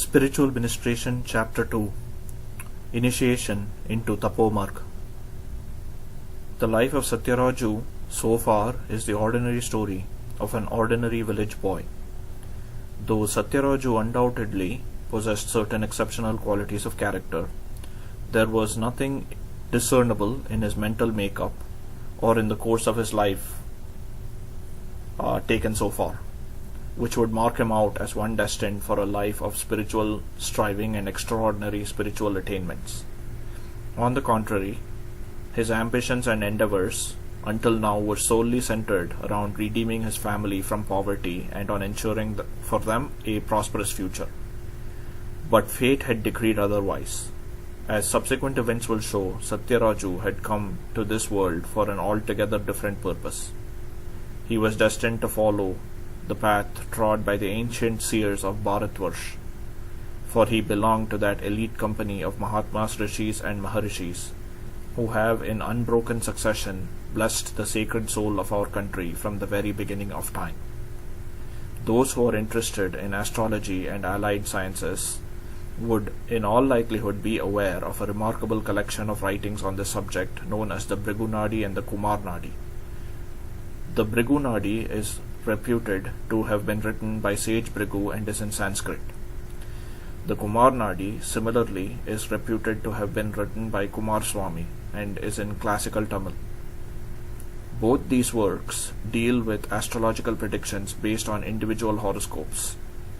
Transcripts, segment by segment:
Spiritual Ministration Chapter 2 Initiation into Tapomarg. The life of Satyaraju so far is the ordinary story of an ordinary village boy. Though Satyaraju undoubtedly possessed certain exceptional qualities of character, there was nothing discernible in his mental makeup or in the course of his life taken so far, which would mark him out as one destined for a life of spiritual striving and extraordinary spiritual attainments. On the contrary, his ambitions and endeavors until now were solely centered around redeeming his family from poverty and on ensuring for them a prosperous future. But fate had decreed otherwise. As subsequent events will show, Satyaraju had come to this world for an altogether different purpose. He was destined to follow the path trod by the ancient seers of Bharatvarsh, for he belonged to that elite company of Mahatmas, Rishis and Maharishis, who have in unbroken succession blessed the sacred soul of our country from the very beginning of time. Those who are interested in astrology and allied sciences would in all likelihood be aware of a remarkable collection of writings on this subject known as the Bhrigu Nadi and the Kumar Nadi. The Bhrigu Nadi is reputed to have been written by sage Bhrigu and is in Sanskrit. The Kumar Nadi similarly is reputed to have been written by Kumar Swami and is in classical Tamil. Both these works deal with astrological predictions based on individual horoscopes,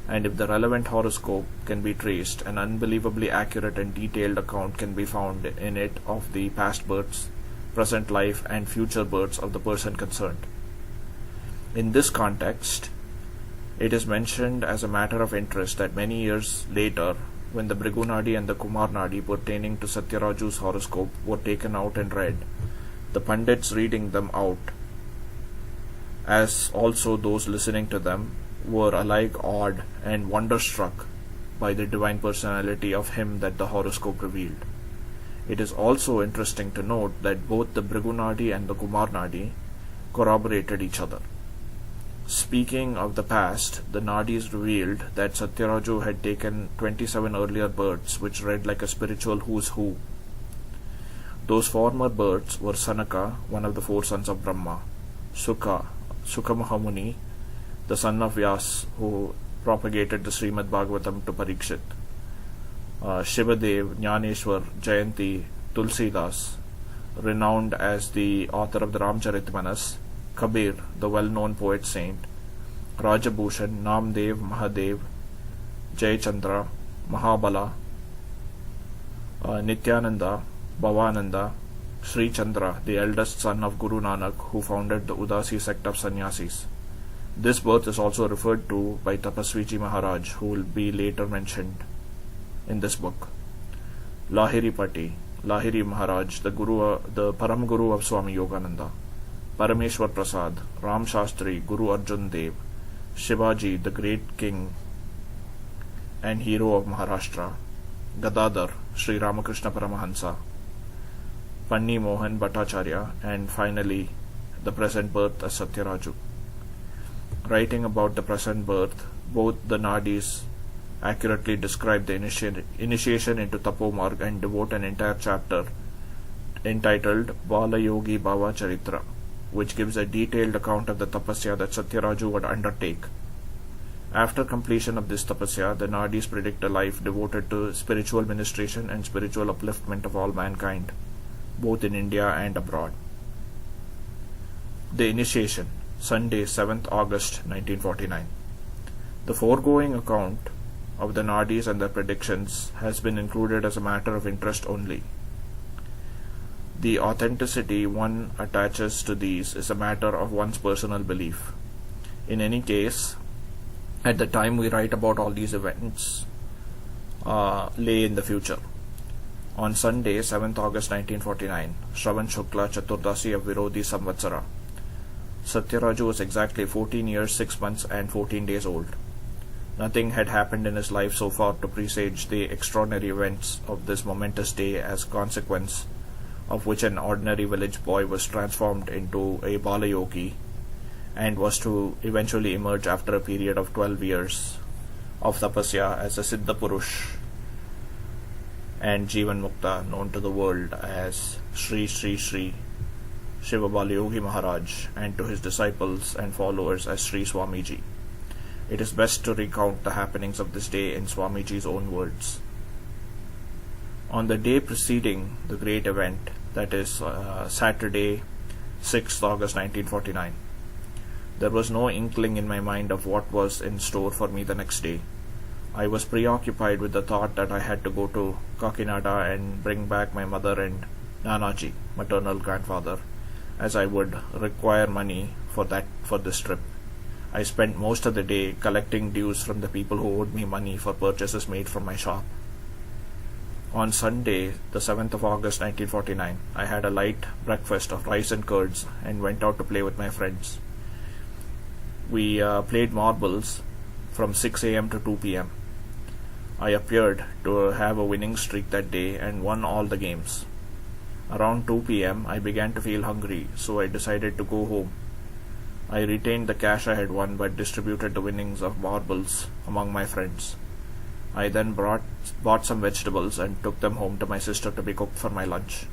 and if the relevant horoscope can be traced, an unbelievably accurate and detailed account can be found in it of the past births, present life and future births of the person concerned. In this context, it is mentioned as a matter of interest that many years later, when the Bhrigu Nadi and the Kumar Nadi pertaining to Satyaraju's horoscope were taken out and read, the Pandits reading them out, as also those listening to them, were alike awed and wonderstruck by the divine personality of him that the horoscope revealed. It is also interesting to note that both the Bhrigu Nadi and the Kumar Nadi corroborated each other. Speaking of the past, the Nadis revealed that Satyaraju had taken 27 earlier births which read like a spiritual who's who. Those former births were Sanaka, one of the four sons of Brahma, Sukha Mahamuni, the son of Vyas, who propagated the Srimad Bhagavatam to Parikshit, Shivadev, Jnaneshwar, Jayanti, Tulsidas, renowned as the author of the Ramcharitmanas, Kabir, the well-known poet saint, Rajabhushan, Namdev, Mahadev, Jayachandra, Mahabala, Nityananda, Bhavananda, Sri Chandra, the eldest son of Guru Nanak, who founded the Udasi sect of sannyasis. This birth is also referred to by Tapaswiji Maharaj, who will be later mentioned in this book. Lahiri Pati, Lahiri Maharaj, the Param Guru of Swami Yogananda. Parameshwar Prasad, Ram Shastri, Guru Arjun Dev, Shivaji, the great king and hero of Maharashtra, Gadadhar, Sri Ramakrishna Paramahansa, Panni Mohan Bhattacharya, and finally the present birth as Satyaraju. Writing about the present birth, both the Nadis accurately describe the initiation into Tapomarg and devote an entire chapter entitled Balayogi Bhava Charitra, which gives a detailed account of the tapasya that Satyaraju would undertake. After completion of this tapasya, the Nadis predict a life devoted to spiritual ministration and spiritual upliftment of all mankind, both in India and abroad. The initiation, Sunday, 7th August 1949. The foregoing account of the Nadis and their predictions has been included as a matter of interest only. The authenticity one attaches to these is a matter of one's personal belief. In any case, at the time we write about all these events lay in the future. On Sunday, 7th August 1949, Shravan Shukla Chaturdasi of Virodhi Samvatsara, Satyaraju was exactly 14 years, 6 months and 14 days old. Nothing had happened in his life so far to presage the extraordinary events of this momentous day, as consequence of which an ordinary village boy was transformed into a Balayogi and was to eventually emerge after a period of 12 years of tapasya as a Siddha Purush and Jivan Mukta, known to the world as Sri Sri Sri Sivabalayogi Maharaj, and to his disciples and followers as Sri Swamiji. It is best to recount the happenings of this day in Swamiji's own words. On the day preceding the great event, that is Saturday, 6th August 1949, there was no inkling in my mind of what was in store for me the next day. I was preoccupied with the thought that I had to go to Kakinada and bring back my mother and Nanaji, maternal grandfather, as I would require money for this trip. I spent most of the day collecting dues from the people who owed me money for purchases made from my shop. On Sunday, the 7th of August 1949, I had a light breakfast of rice and curds and went out to play with my friends. We played marbles from 6 a.m. to 2 p.m. I appeared to have a winning streak that day and won all the games. Around 2 p.m. I began to feel hungry, so I decided to go home. I retained the cash I had won but distributed the winnings of marbles among my friends. I then bought some vegetables and took them home to my sister to be cooked for my lunch.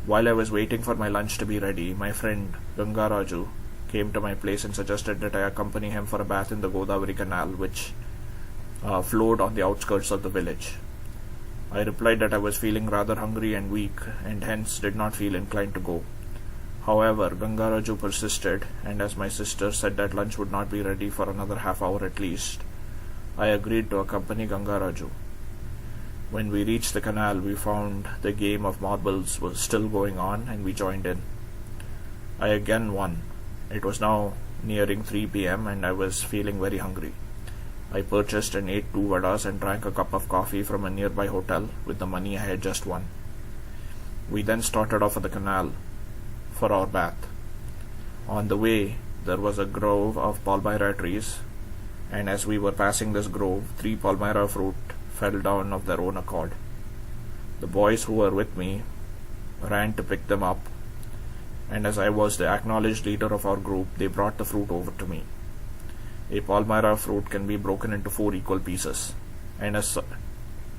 While I was waiting for my lunch to be ready, my friend Gangaraju came to my place and suggested that I accompany him for a bath in the Godavari Canal, which flowed on the outskirts of the village. I replied that I was feeling rather hungry and weak, and hence did not feel inclined to go. However, Gangaraju persisted, and as my sister said that lunch would not be ready for another half hour at least, I agreed to accompany Gangaraju. When we reached the canal, we found the game of marbles was still going on, and we joined in. I again won. It was now nearing 3 p.m. and I was feeling very hungry. I purchased and ate 2 vadas and drank a cup of coffee from a nearby hotel with the money I had just won. We then started off at the canal for our bath. On the way, there was a grove of palmyra trees, and as we were passing this grove, 3 palmyra fruit fell down of their own accord. The boys who were with me ran to pick them up, and as I was the acknowledged leader of our group, they brought the fruit over to me. A palmyra fruit can be broken into 4 equal pieces, and as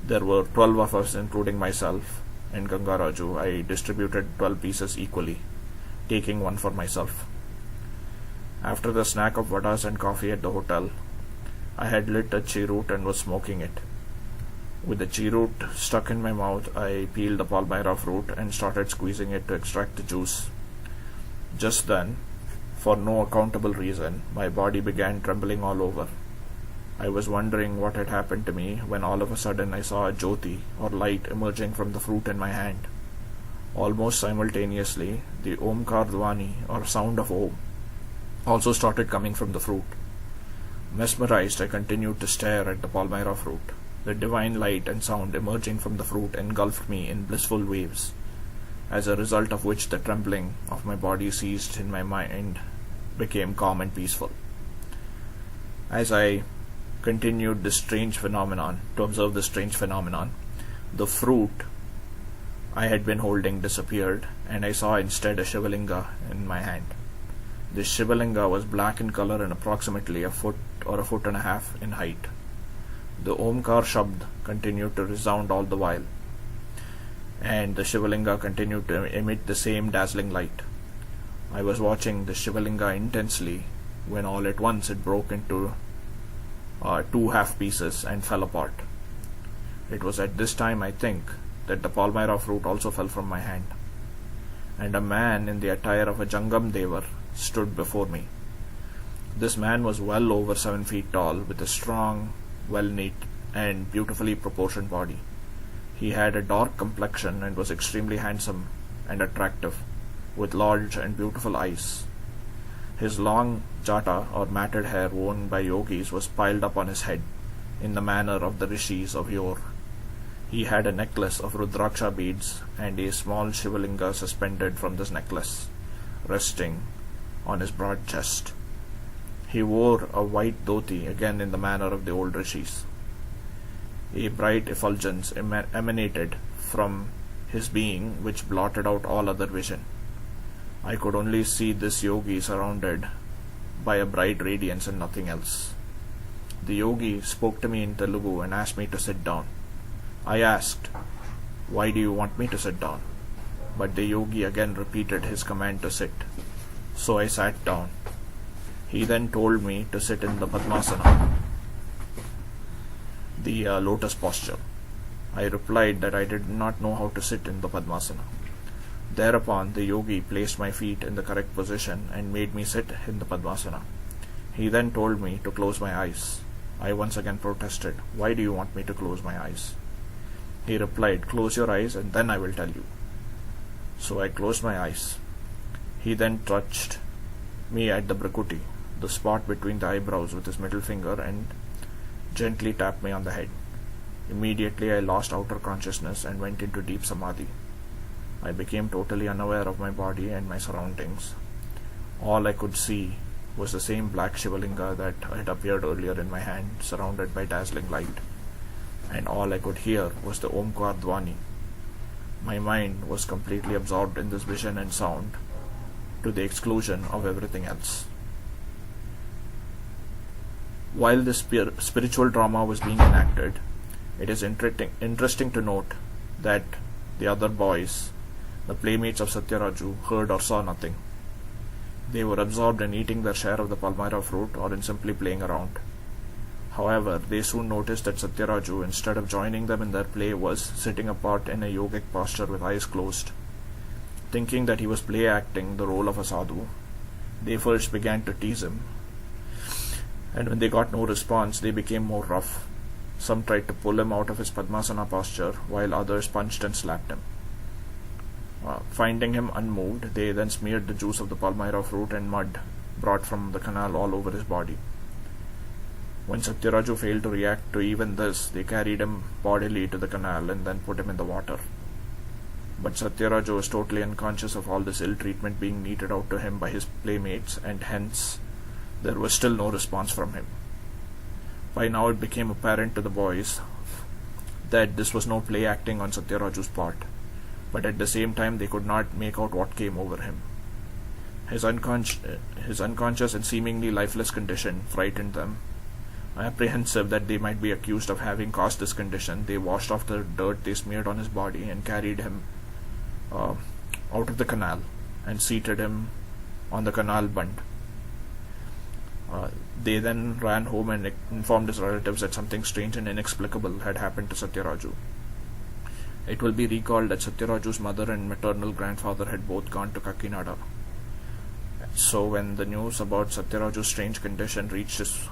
there were 12 of us, including myself and Gangaraju, I distributed 12 pieces equally, taking 1 for myself. After the snack of vadas and coffee at the hotel, I had lit a cheroot and was smoking it. With the cheroot stuck in my mouth, I peeled the palmyra fruit and started squeezing it to extract the juice. Just then, for no accountable reason, my body began trembling all over. I was wondering what had happened to me when all of a sudden I saw a jyoti or light emerging from the fruit in my hand. Almost simultaneously, the Omkar Dwani or sound of Om also started coming from the fruit. Mesmerized, I continued to stare at the palmyra fruit. The divine light and sound emerging from the fruit engulfed me in blissful waves, as a result of which the trembling of my body ceased and my mind became calm and peaceful. As I continued to observe this strange phenomenon, the fruit I had been holding disappeared, and I saw instead a Shivalinga in my hand. This Shivalinga was black in color and approximately a foot or a foot and a half in height. The Omkar Shabd continued to resound all the while, and the Shivalinga continued to emit the same dazzling light. I was watching the Shivalinga intensely when all at once it broke into 2 half pieces and fell apart. It was at this time, I think, that the palmyra fruit also fell from my hand, and a man in the attire of a Jangam Devar stood before me. This man was well over 7 feet tall, with a strong, well-knit and beautifully proportioned body. He had a dark complexion and was extremely handsome and attractive, with large and beautiful eyes. His long jata or matted hair worn by yogis was piled up on his head in the manner of the rishis of yore. He had a necklace of rudraksha beads and a small Shivalinga suspended from this necklace, resting on his broad chest. He wore a white dhoti, again in the manner of the old rishis. A bright effulgence emanated from his being which blotted out all other vision. I could only see this yogi surrounded by a bright radiance and nothing else. The yogi spoke to me in Telugu and asked me to sit down. I asked, "Why do you want me to sit down?" But the yogi again repeated his command to sit. So I sat down. He then told me to sit in the Padmasana, the lotus posture. I replied that I did not know how to sit in the Padmasana. Thereupon the yogi placed my feet in the correct position and made me sit in the Padmasana. He then told me to close my eyes. I once again protested, "Why do you want me to close my eyes?" He replied, "Close your eyes and then I will tell you." So I closed my eyes. He then touched me at the Brakuti, the spot between the eyebrows, with his middle finger and gently tapped me on the head. Immediately I lost outer consciousness and went into deep samadhi. I became totally unaware of my body and my surroundings. All I could see was the same black Shivalinga that had appeared earlier in my hand, surrounded by dazzling light. And all I could hear was the Omkar Dwani. My mind was completely absorbed in this vision and sound, to the exclusion of everything else. While this spiritual drama was being enacted, it is interesting to note that the other boys, the playmates of Satyaraju, heard or saw nothing. They were absorbed in eating their share of the palmyra fruit or in simply playing around. However, they soon noticed that Satyaraju, instead of joining them in their play, was sitting apart in a yogic posture with eyes closed. Thinking that he was play acting the role of a sadhu, they first began to tease him, and when they got no response, they became more rough. Some tried to pull him out of his Padmasana posture, while others punched and slapped him. Finding him unmoved, they then smeared the juice of the palmyra fruit and mud brought from the canal all over his body. When Satyaraju failed to react to even this, they carried him bodily to the canal and then put him in the water. But Satyaraju was totally unconscious of all this ill treatment being meted out to him by his playmates, and hence there was still no response from him. By now it became apparent to the boys that this was no play acting on Satyaraju's part, but at the same time they could not make out what came over him. His unconscious and seemingly lifeless condition frightened them. Apprehensive that they might be accused of having caused this condition, they washed off the dirt they smeared on his body and carried him out of the canal and seated him on the canal bund. They then ran home and informed his relatives that something strange and inexplicable had happened to Satyaraju. It will be recalled that Satyaraju's mother and maternal grandfather had both gone to Kakinada. So when the news about Satyaraju's strange condition reached his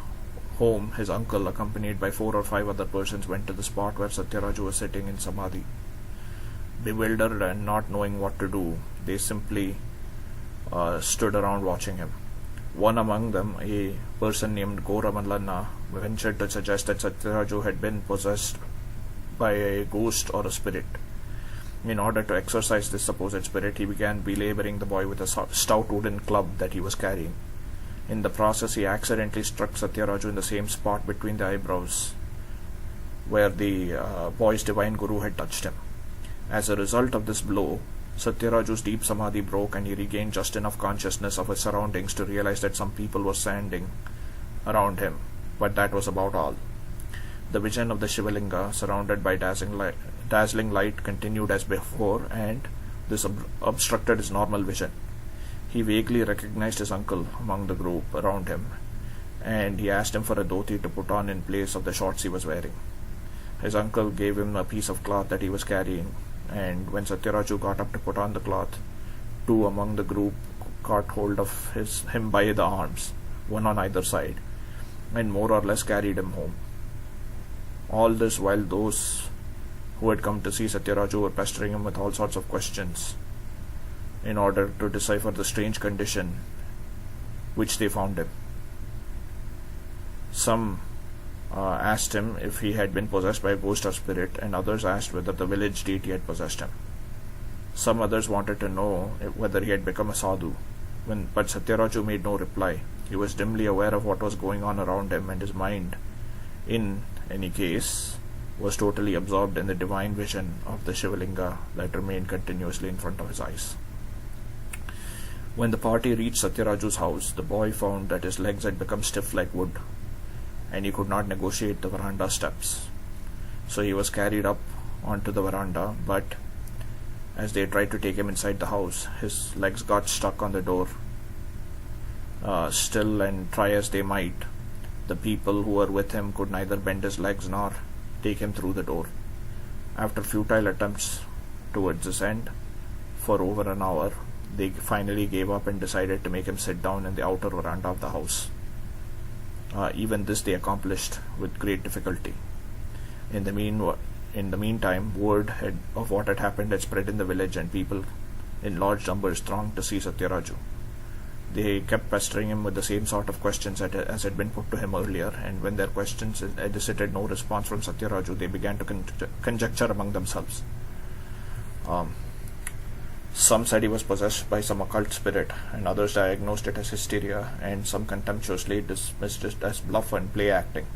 home, his uncle, accompanied by 4 or 5 other persons, went to the spot where Satyaraju was sitting in samadhi. Bewildered and not knowing what to do, they simply stood around watching him. One among them, a person named Gora Mallanna, ventured to suggest that Satyaraju had been possessed by a ghost or a spirit. In order to exorcise this supposed spirit, he began belaboring the boy with a stout wooden club that he was carrying. In the process, he accidentally struck Satyaraju in the same spot between the eyebrows where the boy's divine guru had touched him. As a result of this blow, Satyaraju's deep samadhi broke and he regained just enough consciousness of his surroundings to realize that some people were standing around him, but that was about all. The vision of the Shivalinga, surrounded by dazzling light, continued as before, and this obstructed his normal vision. He vaguely recognized his uncle among the group around him, and he asked him for a dhoti to put on in place of the shorts he was wearing. His uncle gave him a piece of cloth that he was carrying, and when Satyaraju got up to put on the cloth, 2 among the group caught hold of him by the arms, one on either side, and more or less carried him home. All this while those who had come to see Satyaraju were pestering him with all sorts of questions in order to decipher the strange condition which they found him. Some asked him if he had been possessed by a ghost or spirit, and others asked whether the village deity had possessed him. Some others wanted to know whether he had become a sadhu, but Satyaraju made no reply. He was dimly aware of what was going on around him, and his mind, in any case, was totally absorbed in the divine vision of the Shivalinga that remained continuously in front of his eyes. When the party reached Satyaraju's house, the boy found that his legs had become stiff like wood, and he could not negotiate the veranda steps. So he was carried up onto the veranda, but as they tried to take him inside the house, his legs got stuck on the door. Still, and try as they might, the people who were with him could neither bend his legs nor take him through the door. After futile attempts towards this end, for over an hour, they finally gave up and decided to make him sit down in the outer veranda of the house. Even this they accomplished with great difficulty. In the meantime, word of what had happened had spread in the village, and people in large numbers thronged to see Satyaraju. They kept pestering him with the same sort of questions as had been put to him earlier, and when their questions elicited no response from Satyaraju, they began to conjecture among themselves. Some said he was possessed by some occult spirit, and others diagnosed it as hysteria, and some contemptuously dismissed it as bluff and play acting.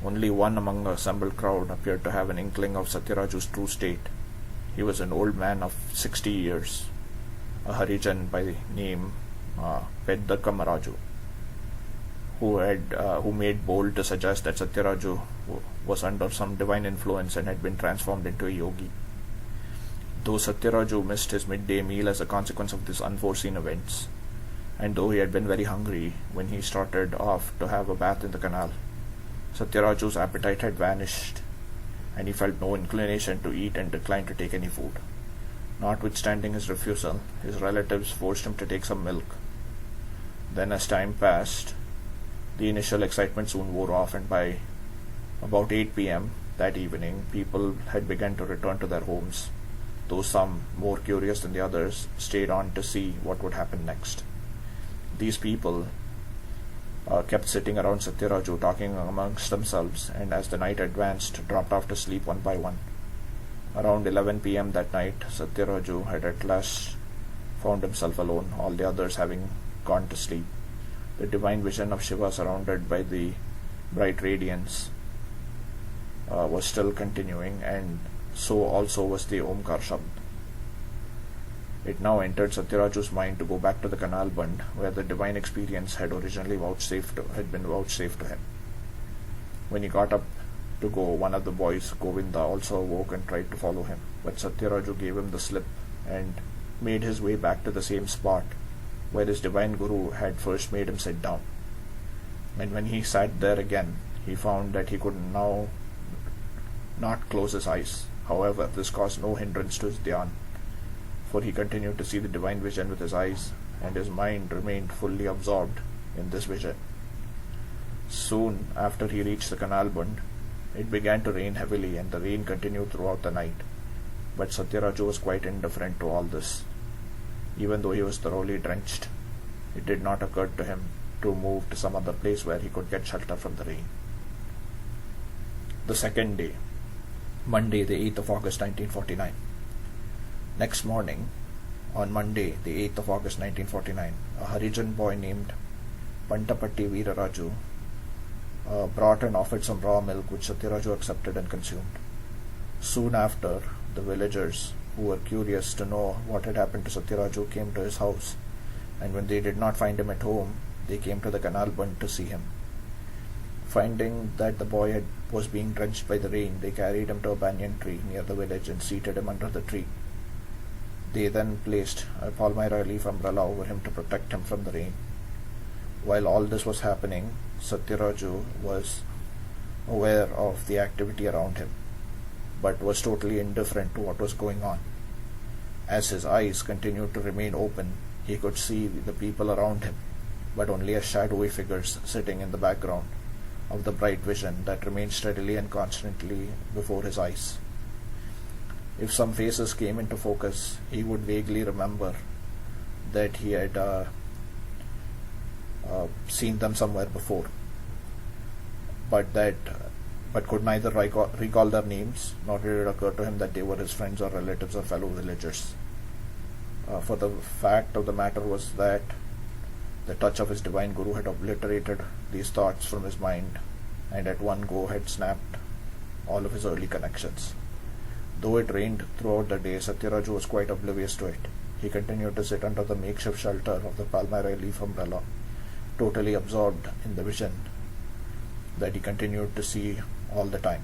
Only one among the assembled crowd appeared to have an inkling of Satyaraju's true state. He was an old man of 60 years, a Harijan by the name Peddaka Maraju, who made bold to suggest that Satyaraju was under some divine influence and had been transformed into a yogi. Though Satyaraju missed his midday meal as a consequence of these unforeseen events, and though he had been very hungry when he started off to have a bath in the canal, Satyaraju's appetite had vanished, and he felt no inclination to eat and declined to take any food. Notwithstanding his refusal, his relatives forced him to take some milk. Then, as time passed, the initial excitement soon wore off, and by about 8 p.m. that evening, people had begun to return to their homes, though some, more curious than the others, stayed on to see what would happen next. These people kept sitting around Satyaraju talking amongst themselves, and as the night advanced, dropped off to sleep one by one. Around 11 p.m. that night, Satyaraju had at last found himself alone, all the others having gone to sleep. The divine vision of Shiva surrounded by the bright radiance was still continuing, and so also was the Omkar Shabd. It now entered Satyaraju's mind to go back to the canal bund where the divine experience had originally been vouchsafed to him. When he got up to go, one of the boys, Govinda, also awoke and tried to follow him, but Satyaraju gave him the slip and made his way back to the same spot where his divine guru had first made him sit down. And when he sat there again, he found that he could now not close his eyes. However, this caused no hindrance to his dhyan, for he continued to see the divine vision with his eyes, and his mind remained fully absorbed in this vision. Soon after he reached the canal bund, it began to rain heavily, and the rain continued throughout the night. But Satyaraju was quite indifferent to all this. Even though he was thoroughly drenched, it did not occur to him to move to some other place where he could get shelter from the rain. The second day, Monday, the 8th of August 1949. Next morning, on Monday, the 8th of August 1949, a Harijan boy named Pantapatti Veeraraju brought and offered some raw milk, which Satyaraju accepted and consumed. Soon after, the villagers, who were curious to know what had happened to Satyaraju, came to his house, and when they did not find him at home, they came to the canal bund to see him. Finding that the boy was being drenched by the rain, they carried him to a banyan tree near the village and seated him under the tree. They then placed a palmyra leaf umbrella over him to protect him from the rain. While all this was happening, Satyaraju was aware of the activity around him, but was totally indifferent to what was going on. As his eyes continued to remain open, he could see the people around him, but only as shadowy figures sitting in the background of the bright vision that remained steadily and constantly before his eyes. If some faces came into focus, he would vaguely remember that he had seen them somewhere before, but could neither recall their names, nor did it occur to him that they were his friends or relatives or fellow villagers. For the fact of the matter was that the touch of his divine guru had obliterated these thoughts from his mind, and at one go had snapped all of his early connections. Though it rained throughout the day, Satyaraju was quite oblivious to it. He continued to sit under the makeshift shelter of the palmyra leaf umbrella, totally absorbed in the vision that he continued to see all the time.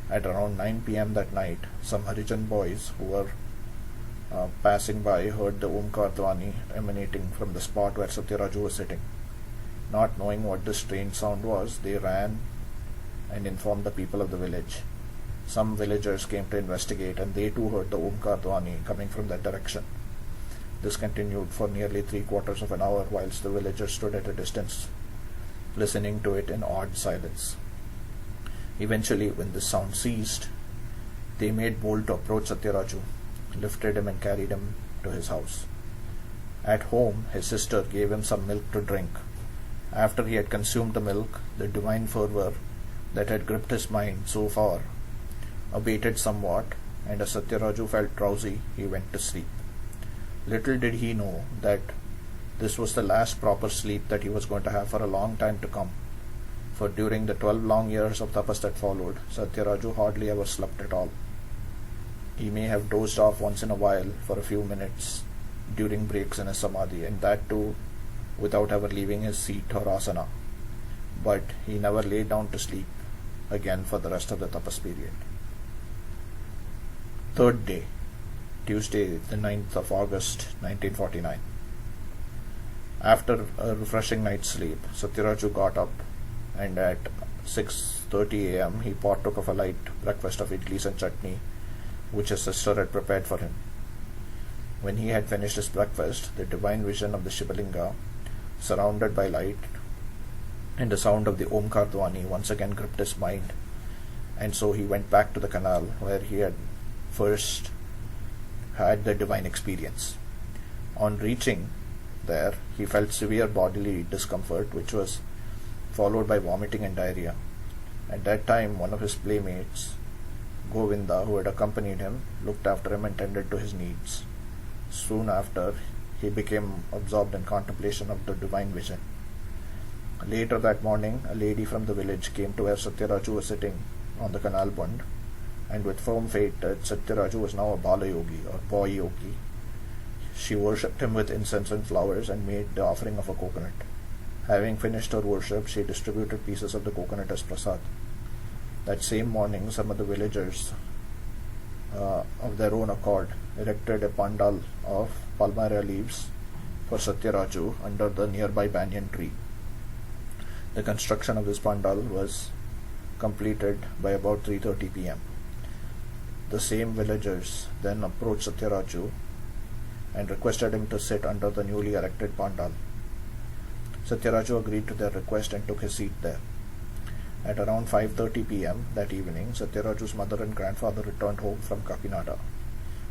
At around 9 p.m. that night, some Harijan boys who were passing by heard the Omkar Dhwani emanating from the spot where Satyaraju was sitting. Not knowing what this strange sound was, they ran and informed the people of the village. Some villagers came to investigate, and they too heard the Omkar Dhwani coming from that direction. This continued for nearly 3/4 of an hour, whilst the villagers stood at a distance, listening to it in awed silence. Eventually, when this sound ceased, they made bold to approach Satyaraju, lifted him and carried him to his house. At home, his sister gave him some milk to drink. After he had consumed the milk, the divine fervour that had gripped his mind so far abated somewhat, and as Satyaraju felt drowsy, he went to sleep. Little did he know that this was the last proper sleep that he was going to have for a long time to come, for during the 12 long years of tapas that followed, Satyaraju hardly ever slept at all. He may have dozed off once in a while for a few minutes during breaks in his samadhi, and that too without ever leaving his seat or asana, but he never lay down to sleep again for the rest of the tapas period. Third day, Tuesday, the 9th of August, 1949. After a refreshing night's sleep, Satyaraju got up, and at 6:30 a.m. he partook of a light breakfast of idlis and chutney, which his sister had prepared for him. When he had finished his breakfast, the divine vision of the Shivalinga, surrounded by light, and the sound of the Omkar Dhwani once again gripped his mind, and so he went back to the canal where he had first had the divine experience. On reaching there, he felt severe bodily discomfort, which was followed by vomiting and diarrhea. At that time, one of his playmates, Govinda, who had accompanied him, looked after him and tended to his needs. Soon after, he became absorbed in contemplation of the divine vision. Later that morning, a lady from the village came to where Satyaraju was sitting on the canal bund, and with firm faith that Satyaraju was now a Balayogi or boy yogi, she worshipped him with incense and flowers and made the offering of a coconut. Having finished her worship, she distributed pieces of the coconut as prasad. That same morning, some of the villagers, of their own accord, erected a pandal of palmyra leaves for Satyaraju under the nearby banyan tree. The construction of this pandal was completed by about 3:30 p.m. The same villagers then approached Satyaraju and requested him to sit under the newly erected pandal. Satyaraju agreed to their request and took his seat there. At around 5:30 p.m. that evening, Satyaraju's mother and grandfather returned home from Kakinada.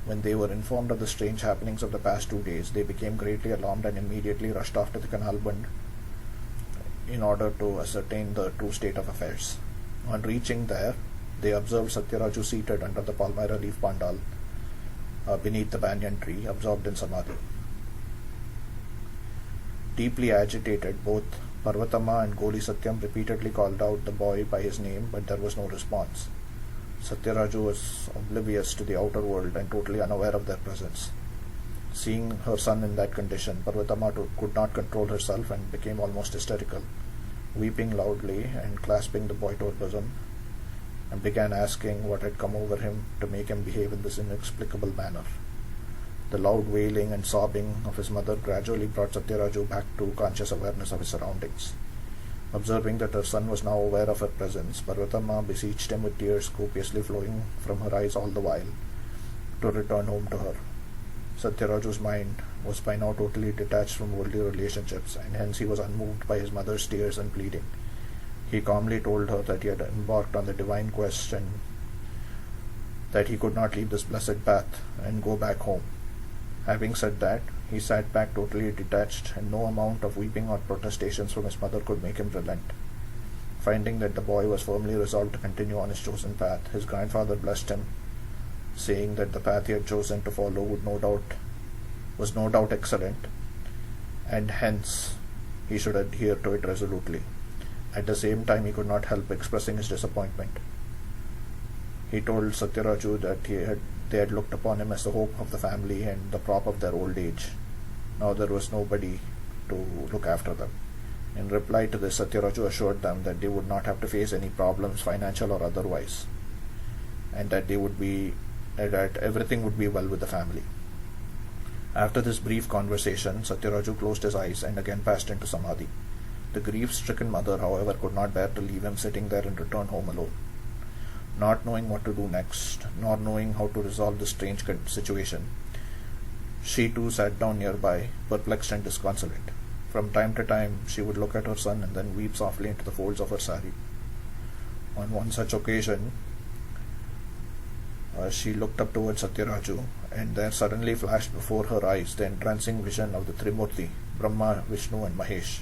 When they were informed of the strange happenings of the past 2 days, they became greatly alarmed and immediately rushed off to the canal bund in order to ascertain the true state of affairs. On reaching there, they observed Satyaraju seated under the palmyra leaf pandal beneath the banyan tree, absorbed in samadhi. Deeply agitated, both Parvatama and Goli Satyam repeatedly called out the boy by his name, but there was no response. Satyaraju was oblivious to the outer world and totally unaware of their presence. Seeing her son in that condition, Parvatama could not control herself and became almost hysterical, weeping loudly and clasping the boy to her bosom, and began asking what had come over him to make him behave in this inexplicable manner. The loud wailing and sobbing of his mother gradually brought Satyaraju back to conscious awareness of his surroundings. Observing that her son was now aware of her presence, Parvatama beseeched him with tears copiously flowing from her eyes all the while to return home to her. Satyaraju's mind was by now totally detached from worldly relationships, and hence he was unmoved by his mother's tears and pleading. He calmly told her that he had embarked on the divine quest and that he could not leave this blessed path and go back home. Having said that, he sat back totally detached, and no amount of weeping or protestations from his mother could make him relent. Finding that the boy was firmly resolved to continue on his chosen path, his grandfather blessed him, saying that the path he had chosen to follow was no doubt excellent, and hence he should adhere to it resolutely. At the same time, he could not help expressing his disappointment. He told Satyaraju that they had looked upon him as the hope of the family and the prop of their old age. Now there was nobody to look after them. In reply to this, Satyaraju assured them that they would not have to face any problems, financial or otherwise, and that that everything would be well with the family. After this brief conversation, Satyaraju closed his eyes and again passed into samadhi. The grief-stricken mother, however, could not bear to leave him sitting there and return home alone. Not knowing what to do next, nor knowing how to resolve this strange situation, she too sat down nearby, perplexed and disconsolate. From time to time, she would look at her son and then weep softly into the folds of her sari. On one such occasion, she looked up towards Satyaraju, and there suddenly flashed before her eyes the entrancing vision of the Trimurti, Brahma, Vishnu and Mahesh.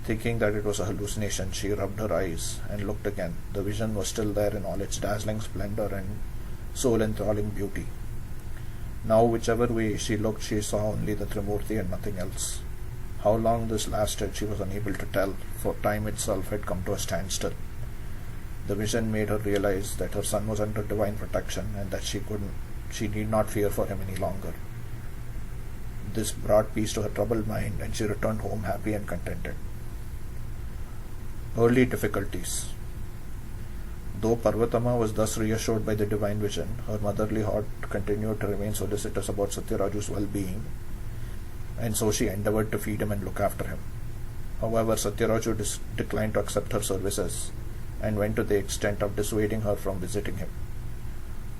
Thinking that it was a hallucination, she rubbed her eyes and looked again. The vision was still there in all its dazzling splendor and soul-enthralling beauty. Now, whichever way she looked, she saw only the Trimurti and nothing else. How long this lasted, she was unable to tell, for time itself had come to a standstill. The vision made her realize that her son was under divine protection and that she need not fear for him any longer. This brought peace to her troubled mind, and she returned home happy and contented. Early difficulties. Though Parvatama was thus reassured by the divine vision, her motherly heart continued to remain solicitous about Satyaraju's well-being, and so she endeavoured to feed him and look after him. However, Satyaraju declined to accept her services and went to the extent of dissuading her from visiting him.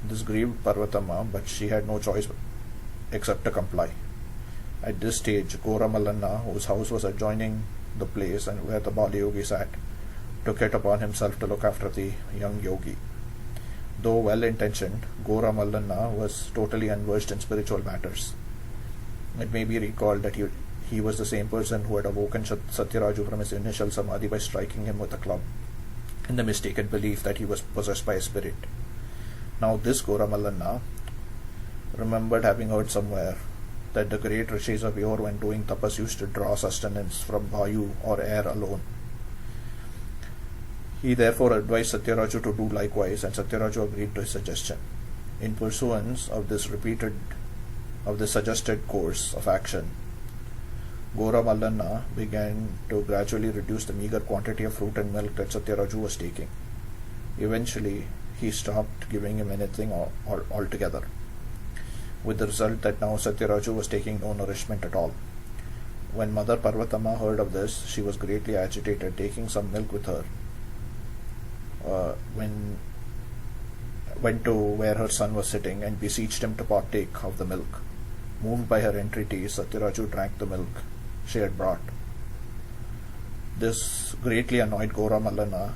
This grieved Parvatama, but she had no choice except to comply. At this stage, Gora Mallanna, whose house was adjoining the place and where the Balayogi sat, took it upon himself to look after the young yogi. Though well-intentioned, Gora Mallanna was totally unversed in spiritual matters. It may be recalled that he was the same person who had awoken Satyaraju from his initial samadhi by striking him with a club, in the mistaken belief that he was possessed by a spirit. Now this Gora Mallanna remembered having heard somewhere that the great rishis of yore, when doing tapas, used to draw sustenance from vayu or air alone. He therefore advised Satyaraju to do likewise, and Satyaraju agreed to his suggestion. In pursuance of this suggested course of action, Gora Mallanna began to gradually reduce the meager quantity of fruit and milk that Satyaraju was taking. Eventually, he stopped giving him anything altogether, with the result that now Satyaraju was taking no nourishment at all. When Mother Parvatama heard of this, she was greatly agitated, taking some milk with her. Went to where her son was sitting and beseeched him to partake of the milk. Moved by her entreaties, Satyaraju drank the milk she had brought. This greatly annoyed Gora Mallanna,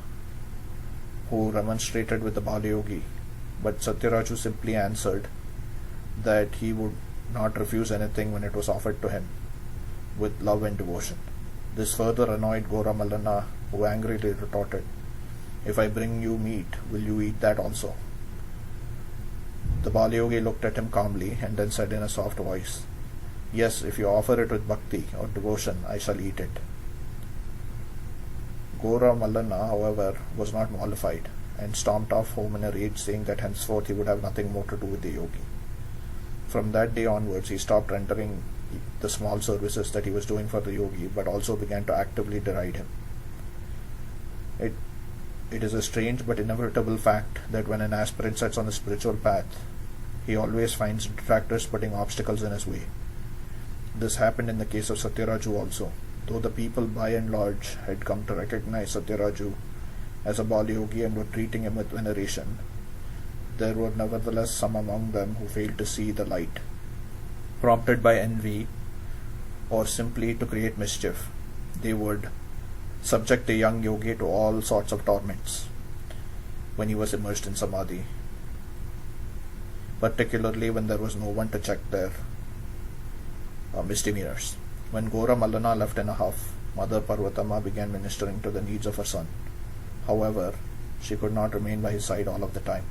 who remonstrated with the Balayogi, but Satyaraju simply answered that he would not refuse anything when it was offered to him with love and devotion. This further annoyed Gora Mallanna, who angrily retorted, "If I bring you meat, will you eat that also?" The Balayogi looked at him calmly and then said in a soft voice, "Yes, if you offer it with bhakti or devotion, I shall eat it." Gora Mallanna, however, was not mollified and stormed off home in a rage, saying that henceforth he would have nothing more to do with the yogi. From that day onwards, he stopped rendering the small services that he was doing for the yogi, but also began to actively deride him. It is a strange but inevitable fact that when an aspirant sets on the spiritual path, he always finds detractors putting obstacles in his way. This happened in the case of Satyaraju also. Though the people by and large had come to recognize Satyaraju as a Balayogi and were treating him with veneration, there were nevertheless some among them who failed to see the light. Prompted by envy or simply to create mischief, they would subject the young yogi to all sorts of torments when he was immersed in samadhi, particularly when there was no one to check their misdemeanors. When Gora Mallanna left in a huff, Mother Parvatama began ministering to the needs of her son. However, she could not remain by his side all of the time,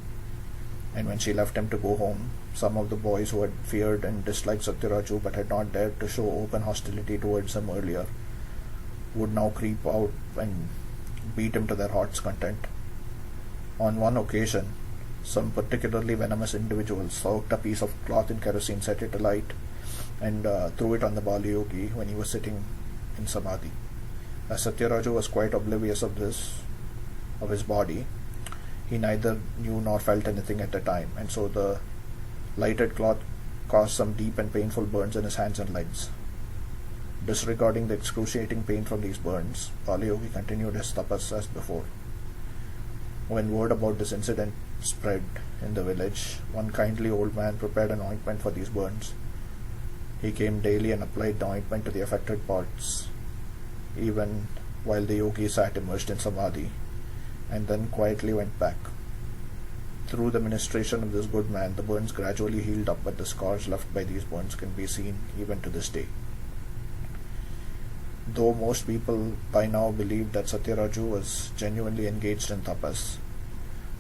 and when she left him to go home, some of the boys who had feared and disliked Satyaraju but had not dared to show open hostility towards him earlier would now creep out and beat him to their heart's content. On one occasion, some particularly venomous individuals soaked a piece of cloth in kerosene, set it alight, and threw it on the Balayogi when he was sitting in samadhi. As Satyaraju was quite oblivious of his body, he neither knew nor felt anything at the time, and so the lighted cloth caused some deep and painful burns in his hands and legs. Disregarding the excruciating pain from these burns, Balayogi continued his tapas as before. When word about this incident spread in the village, one kindly old man prepared an ointment for these burns. He came daily and applied the ointment to the affected parts, even while the yogi sat immersed in samadhi, and then quietly went back. Through the ministration of this good man, the burns gradually healed up, but the scars left by these burns can be seen even to this day. Though most people by now believed that Satyaraju was genuinely engaged in tapas,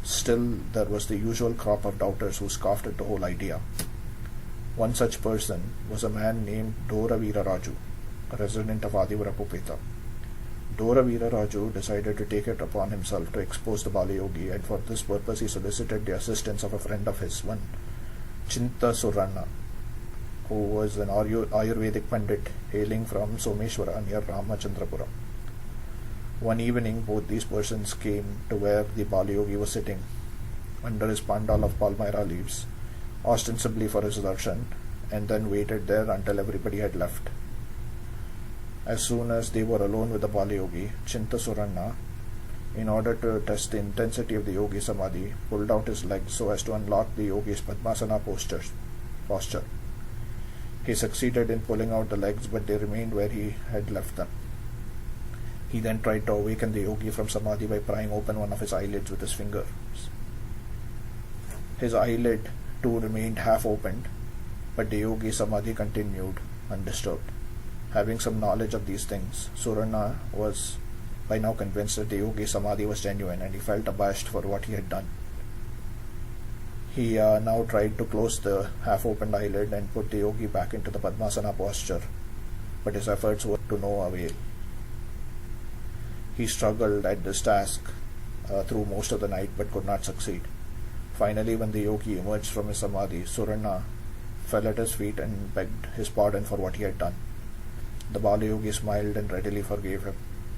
still there was the usual crop of doubters who scoffed at the whole idea. One such person was a man named Dora Veeraraju, a resident of Adivarapupeta. Dora Veeraraju decided to take it upon himself to expose the Balayogi, and for this purpose he solicited the assistance of a friend of his, one Chinta Suranna, who was an Ayurvedic Pandit hailing from Someshwara near Ramachandrapuram. One evening both these persons came to where the Balayogi was sitting under his pandal of palmyra leaves, ostensibly for his darshan, and then waited there until everybody had left. As soon as they were alone with the Balayogi, Chinta Suranna, in order to test the intensity of the yogi samadhi, pulled out his legs so as to unlock the yogi's Padmasana posture. He succeeded in pulling out the legs, but they remained where he had left them. He then tried to awaken the yogi from samadhi by prying open one of his eyelids with his fingers. His eyelid too remained half opened, but the yogi's samadhi continued undisturbed. Having some knowledge of these things, Suranna was by now convinced that the yogi's samadhi was genuine, and he felt abashed for what he had done. He now tried to close the half-opened eyelid and put the yogi back into the Padmasana posture, but his efforts were to no avail. He struggled at this task through most of the night but could not succeed. Finally, when the yogi emerged from his samadhi, Suranna fell at his feet and begged his pardon for what he had done. The Balayogi smiled and readily forgave him.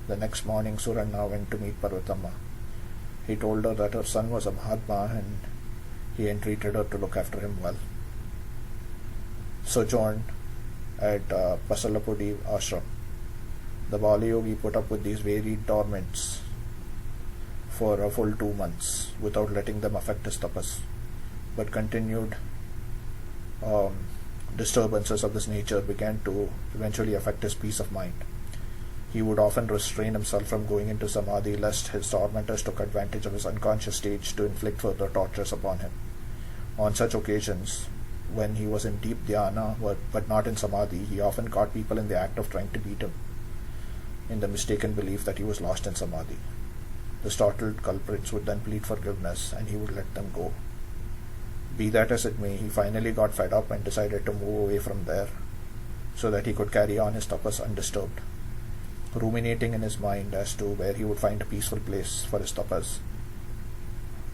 The next morning, Suranna went to meet Parvatama. He told her that her son was a Mahatma and he entreated her to look after him well. Sojourned at Pasalapudi ashram. The Balayogi put up with these varied torments for a full 2 months without letting them affect his tapas, but continued disturbances of this nature began to eventually affect his peace of mind. He would often restrain himself from going into samadhi lest his tormentors took advantage of his unconscious stage to inflict further tortures upon him. On such occasions, when he was in deep dhyana but not in samadhi, he often caught people in the act of trying to beat him, in the mistaken belief that he was lost in samadhi. The startled culprits would then plead forgiveness, and he would let them go. Be that as it may, he finally got fed up and decided to move away from there, so that he could carry on his tapas undisturbed. Ruminating in his mind as to where he would find a peaceful place for his tapas,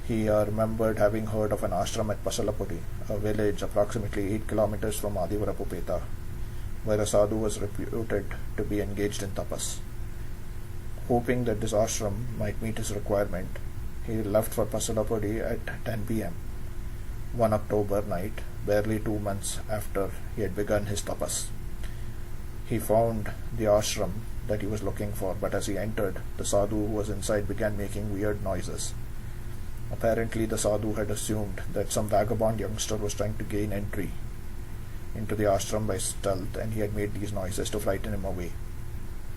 he remembered having heard of an ashram at Pasalapudi, a village approximately 8 kilometers from Adivarapupeta, where a sadhu was reputed to be engaged in tapas. Hoping that this ashram might meet his requirement, he left for Pasalapudi at 10 p.m. one October night, barely 2 months after he had begun his tapas. He found the ashram that he was looking for, but as he entered, the sadhu who was inside began making weird noises. Apparently, the sadhu had assumed that some vagabond youngster was trying to gain entry into the ashram by stealth, and he had made these noises to frighten him away.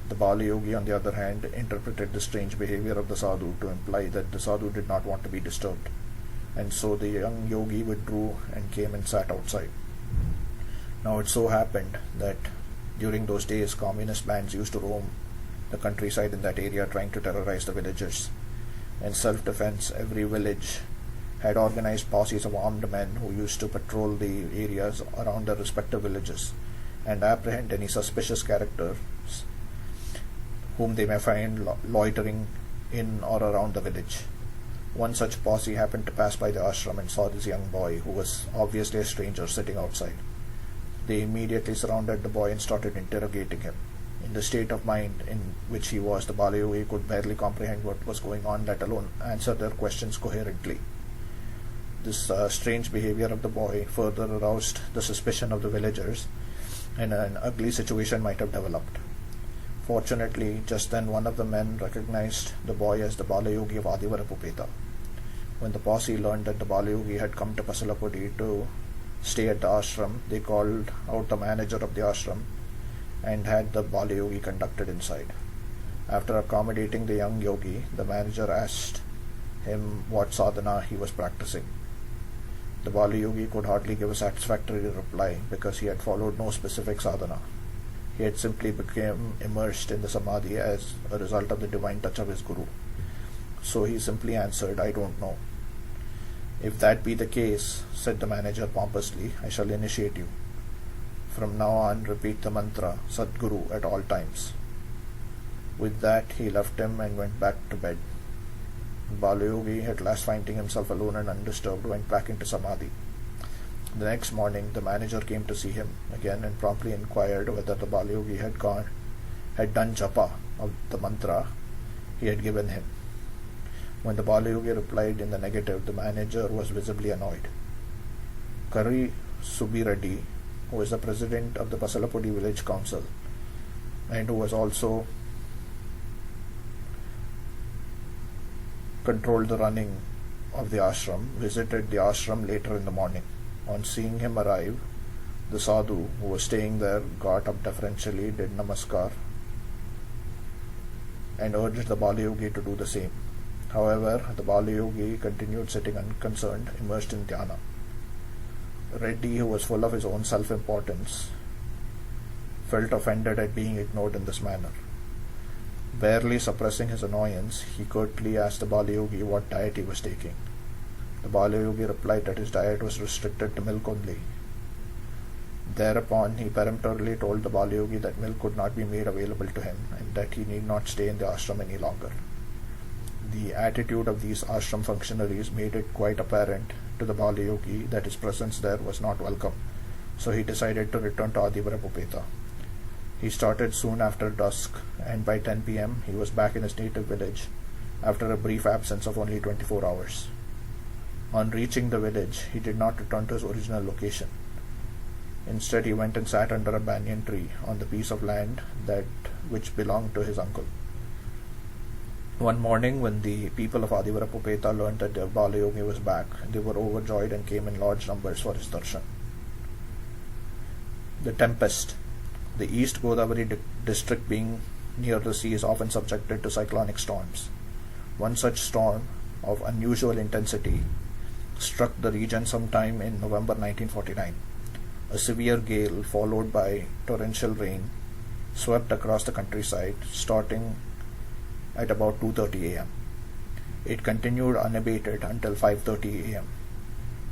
The Balayogi, on the other hand, interpreted the strange behavior of the sadhu to imply that the sadhu did not want to be disturbed, and so the young yogi withdrew and came and sat outside. Now it so happened that during those days, communist bands used to roam the countryside in that area trying to terrorize the villagers. In self-defense, every village had organized posses of armed men who used to patrol the areas around their respective villages and apprehend any suspicious characters whom they may find loitering in or around the village. One such posse happened to pass by the ashram and saw this young boy, who was obviously a stranger, sitting outside. They immediately surrounded the boy and started interrogating him. In In the state of mind in which he was, the Balayogi could barely comprehend what was going on, let alone answer their questions coherently. This strange behavior of the boy further aroused the suspicion of the villagers, and an ugly situation might have developed. Fortunately, just then one of the men recognized the boy as the Balayogi of Adivarapupeta. When the posse learned that the Balayogi had come to Pasalapudi to stay at the ashram, they called out the manager of the ashram and had the Balayogi conducted inside. After accommodating the young yogi, the manager asked him what sadhana he was practicing. The Balayogi could hardly give a satisfactory reply because he had followed no specific sadhana. He had simply become immersed in the samadhi as a result of the divine touch of his guru. So he simply answered, "I don't know." "If that be the case," said the manager pompously, "I shall initiate you. From now on, repeat the mantra, Sadguru, at all times." With that, he left him and went back to bed. Balayogi, at last finding himself alone and undisturbed, went back into samadhi. The next morning, the manager came to see him again and promptly inquired whether the Balayogi had done japa of the mantra he had given him. When the Balayogi replied in the negative, the manager was visibly annoyed. Kari Subireddy, who was the president of the Pasalapudi village council and who was also controlled the running of the ashram, visited the ashram later in the morning. On seeing him arrive, the sadhu who was staying there got up deferentially, did namaskar, and urged the Balayogi to do the same. However, the Balayogi continued sitting unconcerned, immersed in dhyana. Reddy, who was full of his own self-importance, felt offended at being ignored in this manner. Barely suppressing his annoyance, he curtly asked the Balayogi what diet he was taking. The Balayogi replied that his diet was restricted to milk only. Thereupon, he peremptorily told the Balayogi that milk could not be made available to him and that he need not stay in the ashram any longer. The attitude of these ashram functionaries made it quite apparent to the Balayogi that his presence there was not welcome, so he decided to return to Adivarapupeta. He started soon after dusk, and by 10 p.m. he was back in his native village after a brief absence of only 24 hours. On reaching the village, he did not return to his original location. Instead, he went and sat under a banyan tree on the piece of land which belonged to his uncle. One morning, when the people of Adivarapupeta learned that their Balayogi was back, they were overjoyed and came in large numbers for his darshan. The tempest. The East Godavari district, being near the sea, is often subjected to cyclonic storms. One such storm of unusual intensity struck the region sometime in November 1949. A severe gale, followed by torrential rain, swept across the countryside, starting at about 2:30 a.m. It continued unabated until 5:30 a.m.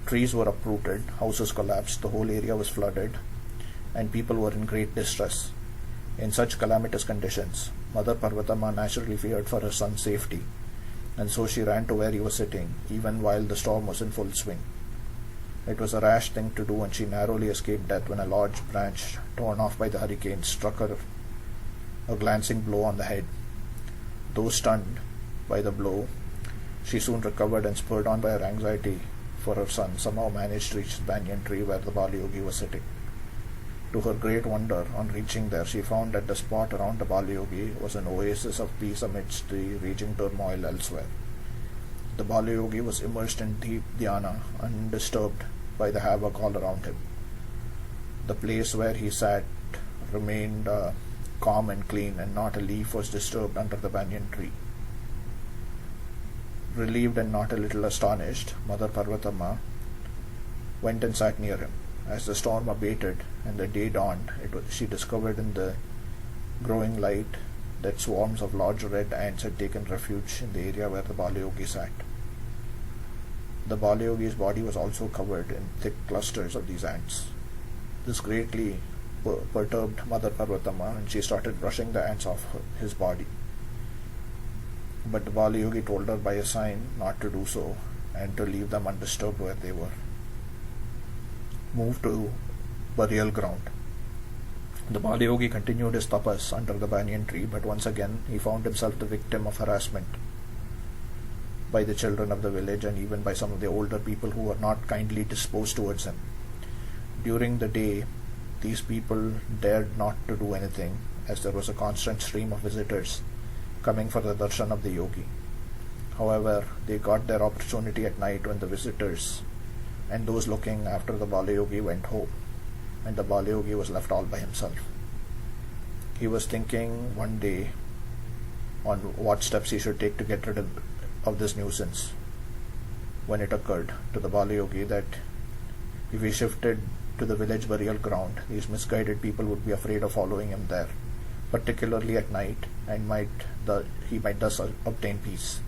Trees were uprooted, houses collapsed, the whole area was flooded, and people were in great distress. In such calamitous conditions, Mother Parvatama naturally feared for her son's safety, and so she ran to where he was sitting, even while the storm was in full swing. It was a rash thing to do, and she narrowly escaped death when a large branch torn off by the hurricane struck her a glancing blow on the head. Though stunned by the blow, she soon recovered and, spurred on by her anxiety for her son, somehow managed to reach the banyan tree where the Balayogi was sitting. To her great wonder, on reaching there, she found that the spot around the Balayogi was an oasis of peace amidst the raging turmoil elsewhere. The Balayogi was immersed in deep dhyana, undisturbed by the havoc all around him. The place where he sat remained calm and clean, and not a leaf was disturbed under the banyan tree. Relieved and not a little astonished, Mother Parvatama went and sat near him. As the storm abated and the day dawned, she discovered in the growing light that swarms of large red ants had taken refuge in the area where the Balayogi sat. The Balayogi's body was also covered in thick clusters of these ants. This greatly perturbed Mother Parvatama, and she started brushing the ants off his body. But the Balayogi told her by a sign not to do so and to leave them undisturbed where they were. Moved to burial ground. The Balayogi continued his tapas under the banyan tree, but once again he found himself the victim of harassment by the children of the village and even by some of the older people who were not kindly disposed towards him. During the day, these people dared not to do anything, as there was a constant stream of visitors coming for the darshan of the yogi. However, they got their opportunity at night when the visitors and those looking after the Balayogi went home, and the Balayogi was left all by himself. He was thinking one day on what steps he should take to get rid of this nuisance, when it occurred to the Balayogi that if he shifted to the village burial ground, these misguided people would be afraid of following him there, particularly at night, and he might thus obtain peace.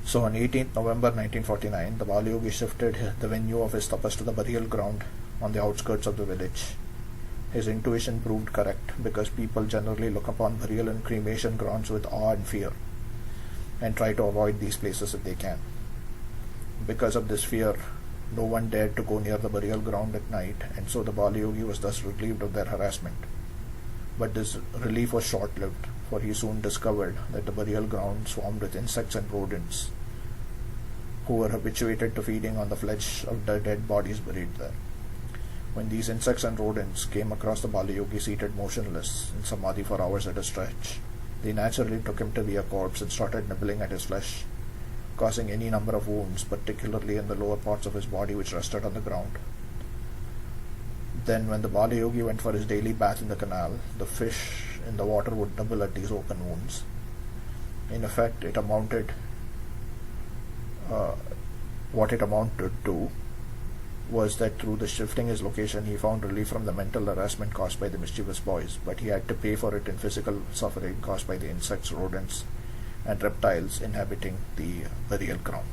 So on 18th November 1949, the Balayogi shifted the venue of his tapas to the burial ground on the outskirts of the village. His intuition proved correct, because people generally look upon burial and cremation grounds with awe and fear, and try to avoid these places if they can. Because of this fear, no one dared to go near the burial ground at night, and so the Balayogi was thus relieved of their harassment. But this relief was short-lived, for he soon discovered that the burial ground swarmed with insects and rodents who were habituated to feeding on the flesh of the dead bodies buried there. When these insects and rodents came across the Balayogi seated motionless in samadhi for hours at a stretch, they naturally took him to be a corpse and started nibbling at his flesh, causing any number of wounds, particularly in the lower parts of his body which rested on the ground. Then when the Balayogi went for his daily bath in the canal, the fish in the water would nibble at these open wounds. In effect, what it amounted to was that through the shifting his location, he found relief from the mental harassment caused by the mischievous boys, but he had to pay for it in physical suffering caused by the insects, rodents, and reptiles inhabiting the burial ground.